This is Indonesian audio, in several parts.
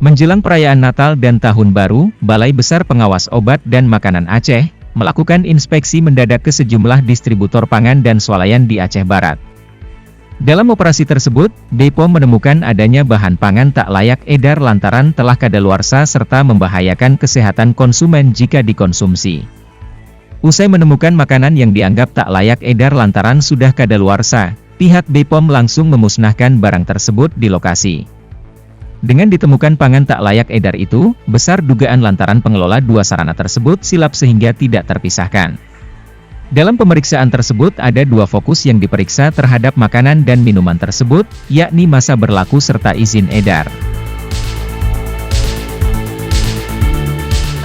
Menjelang perayaan Natal dan Tahun Baru, Balai Besar Pengawas Obat dan Makanan Aceh melakukan inspeksi mendadak ke sejumlah distributor pangan dan swalayan di Aceh Barat. Dalam operasi tersebut, BPOM menemukan adanya bahan pangan tak layak edar lantaran telah kadaluarsa serta membahayakan kesehatan konsumen jika dikonsumsi. Usai menemukan makanan yang dianggap tak layak edar lantaran sudah kadaluarsa, pihak BPOM langsung memusnahkan barang tersebut di lokasi. Dengan ditemukan pangan tak layak edar itu, besar dugaan lantaran pengelola dua sarana tersebut silap sehingga tidak terpisahkan. Dalam pemeriksaan tersebut ada dua fokus yang diperiksa terhadap makanan dan minuman tersebut, yakni masa berlaku serta izin edar.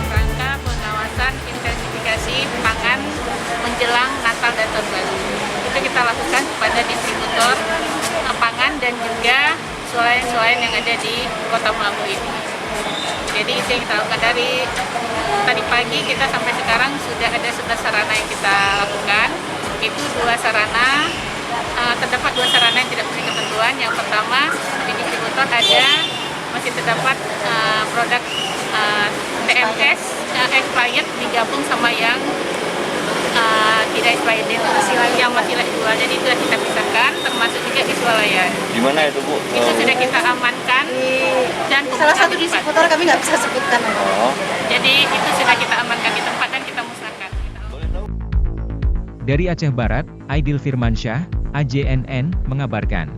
Rangka pengawasan intensifikasi pangan menjelang Natal dan Tahun Baru. Itu kita lakukan kepada distributor pangan dan juga swalayan-swalayan yang ada di Kota Melambu ini. Jadi itu yang kita lakukan dari tadi pagi kita sampai sekarang sudah ada 11 sarana yang kita lakukan. Itu dua sarana, terdapat dua sarana yang tidak memiliki ketentuan. Yang pertama di distributor masih terdapat produk TMS expired digabung sama yang tidak expired, yang masih layak jual. Jadi sudah kita pisahkan, termasuk juga di swalayan. Di mana itu, Bu? Itu sudah kita amankan dan salah satu distributor kami nggak bisa sebutkan. Jadi itu sudah kita amankan di tempat dan kita musnahkan. Dari Aceh Barat, Aidil Firmansyah, AJNN, mengabarkan.